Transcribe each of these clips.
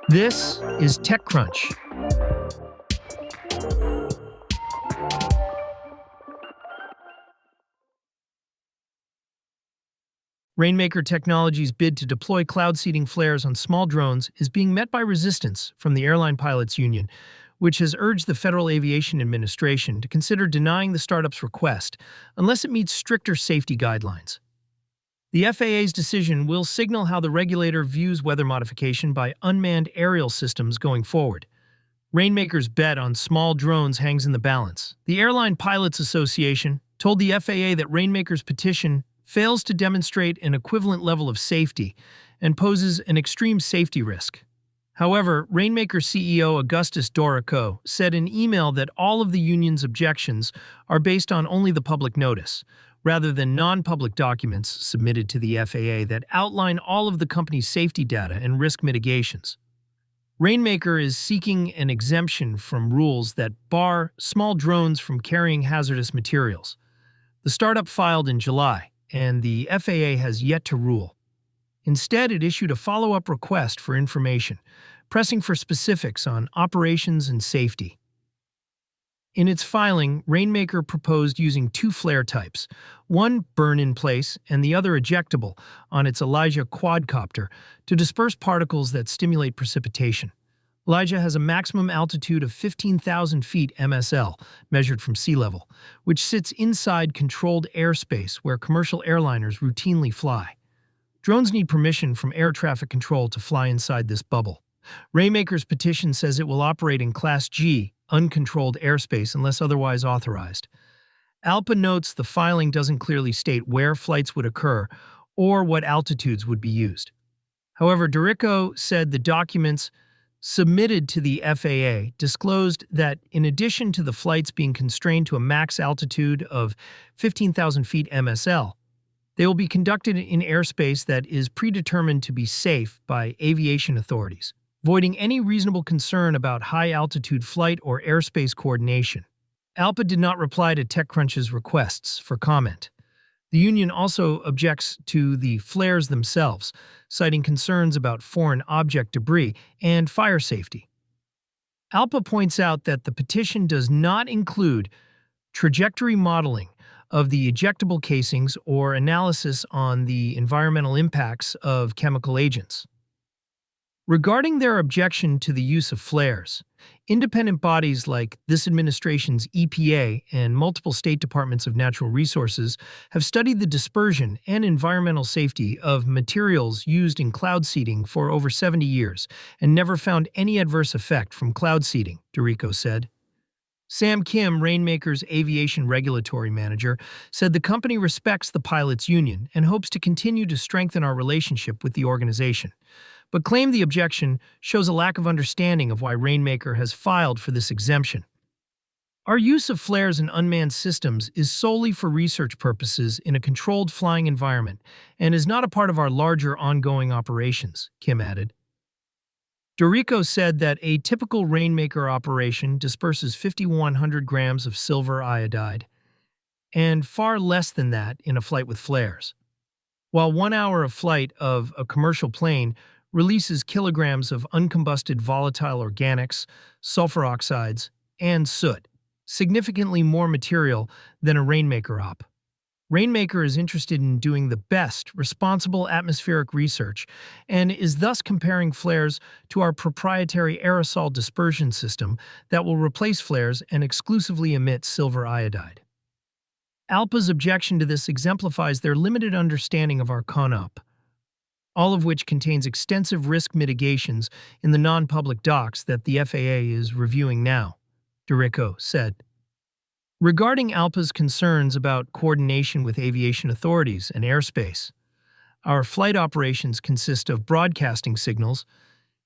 This is TechCrunch. Rainmaker Technology's bid to deploy cloud seeding flares on small drones is being met by resistance from the Airline Pilots Union, which has urged the Federal Aviation Administration to consider denying the startup's request unless it meets stricter safety guidelines. The FAA's decision will signal how the regulator views weather modification by unmanned aerial systems going forward. Rainmaker's bet on small drones hangs in the balance. The Airline Pilots Association told the FAA that Rainmaker's petition fails to demonstrate an equivalent level of safety and poses an extreme safety risk. However, Rainmaker CEO Augustus Dorico said in email that all of the union's objections are based on only the public notice, rather than non-public documents submitted to the FAA that outline all of the company's safety data and risk mitigations. Rainmaker is seeking an exemption from rules that bar small drones from carrying hazardous materials. The startup filed in July, and the FAA has yet to rule. Instead, it issued a follow-up request for information, pressing for specifics on operations and safety. In its filing, Rainmaker proposed using two flare types, one burn-in-place and the other ejectable, on its Elijah quadcopter to disperse particles that stimulate precipitation. Elijah has a maximum altitude of 15,000 feet MSL, measured from sea level, which sits inside controlled airspace where commercial airliners routinely fly. Drones need permission from air traffic control to fly inside this bubble. Rainmaker's petition says it will operate in Class G, uncontrolled airspace unless otherwise authorized. ALPA notes the filing doesn't clearly state where flights would occur or what altitudes would be used. However, Dorico said the documents submitted to the FAA disclosed that in addition to the flights being constrained to a max altitude of 15,000 feet MSL, they will be conducted in airspace that is predetermined to be safe by aviation authorities, voiding any reasonable concern about high-altitude flight or airspace coordination. ALPA did not reply to TechCrunch's requests for comment. The union also objects to the flares themselves, citing concerns about foreign object debris and fire safety. ALPA points out that the petition does not include trajectory modeling of the ejectable casings or analysis on the environmental impacts of chemical agents. Regarding their objection to the use of flares, independent bodies like this administration's EPA and multiple state departments of natural resources have studied the dispersion and environmental safety of materials used in cloud seeding for over 70 years and never found any adverse effect from cloud seeding, Dorico said. Sam Kim, Rainmaker's aviation regulatory manager, said the company respects the pilots' union and hopes to continue to strengthen our relationship with the organization, but claimed the objection shows a lack of understanding of why Rainmaker has filed for this exemption. Our use of flares in unmanned systems is solely for research purposes in a controlled flying environment and is not a part of our larger ongoing operations, Kim added. Dorico said that a typical Rainmaker operation disperses 5,100 grams of silver iodide, and far less than that in a flight with flares. While 1 hour of flight of a commercial plane releases kilograms of uncombusted volatile organics, sulfur oxides, and soot, significantly more material than a Rainmaker op. Rainmaker is interested in doing the best responsible atmospheric research and is thus comparing flares to our proprietary aerosol dispersion system that will replace flares and exclusively emit silver iodide. ALPA's objection to this exemplifies their limited understanding of our CONUP, all of which contains extensive risk mitigations in the non-public docs that the FAA is reviewing now, Dorico said. Regarding ALPA's concerns about coordination with aviation authorities and airspace, our flight operations consist of broadcasting signals,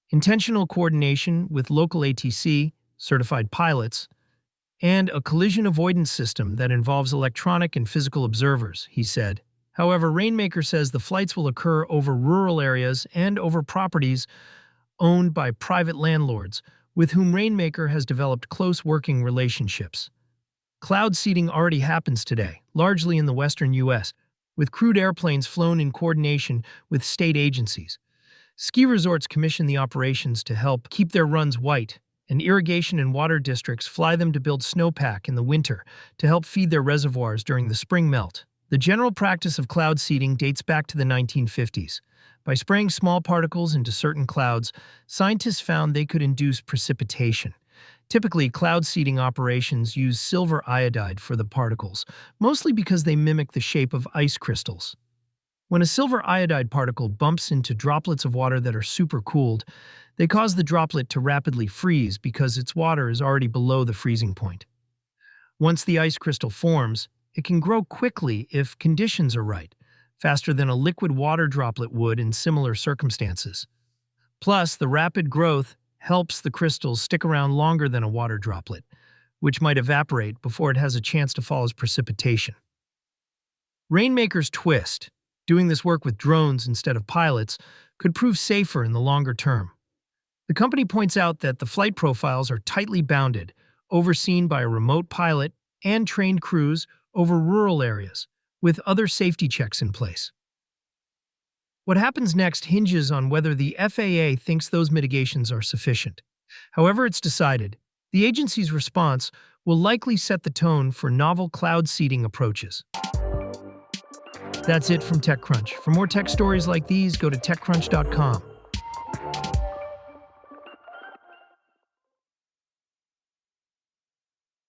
intentional coordination with local ATC, certified pilots, and a collision avoidance system that involves electronic and physical observers, he said. However, Rainmaker says the flights will occur over rural areas and over properties owned by private landlords, with whom Rainmaker has developed close working relationships. Cloud seeding already happens today, largely in the western U.S., with crewed airplanes flown in coordination with state agencies. Ski resorts commission the operations to help keep their runs white, and irrigation and water districts fly them to build snowpack in the winter to help feed their reservoirs during the spring melt. The general practice of cloud seeding dates back to the 1950s. By spraying small particles into certain clouds, scientists found they could induce precipitation. Typically, cloud seeding operations use silver iodide for the particles, mostly because they mimic the shape of ice crystals. When a silver iodide particle bumps into droplets of water that are supercooled, they cause the droplet to rapidly freeze because its water is already below the freezing point. Once the ice crystal forms, it can grow quickly if conditions are right, faster than a liquid water droplet would in similar circumstances. Plus, the rapid growth helps the crystals stick around longer than a water droplet, which might evaporate before it has a chance to fall as precipitation. Rainmaker's twist, doing this work with drones instead of pilots, could prove safer in the longer term. The company points out that the flight profiles are tightly bounded, overseen by a remote pilot and trained crews over rural areas, with other safety checks in place. What happens next hinges on whether the FAA thinks those mitigations are sufficient. However it's decided, the agency's response will likely set the tone for novel cloud seeding approaches. That's it from TechCrunch. For more tech stories like these, go to TechCrunch.com.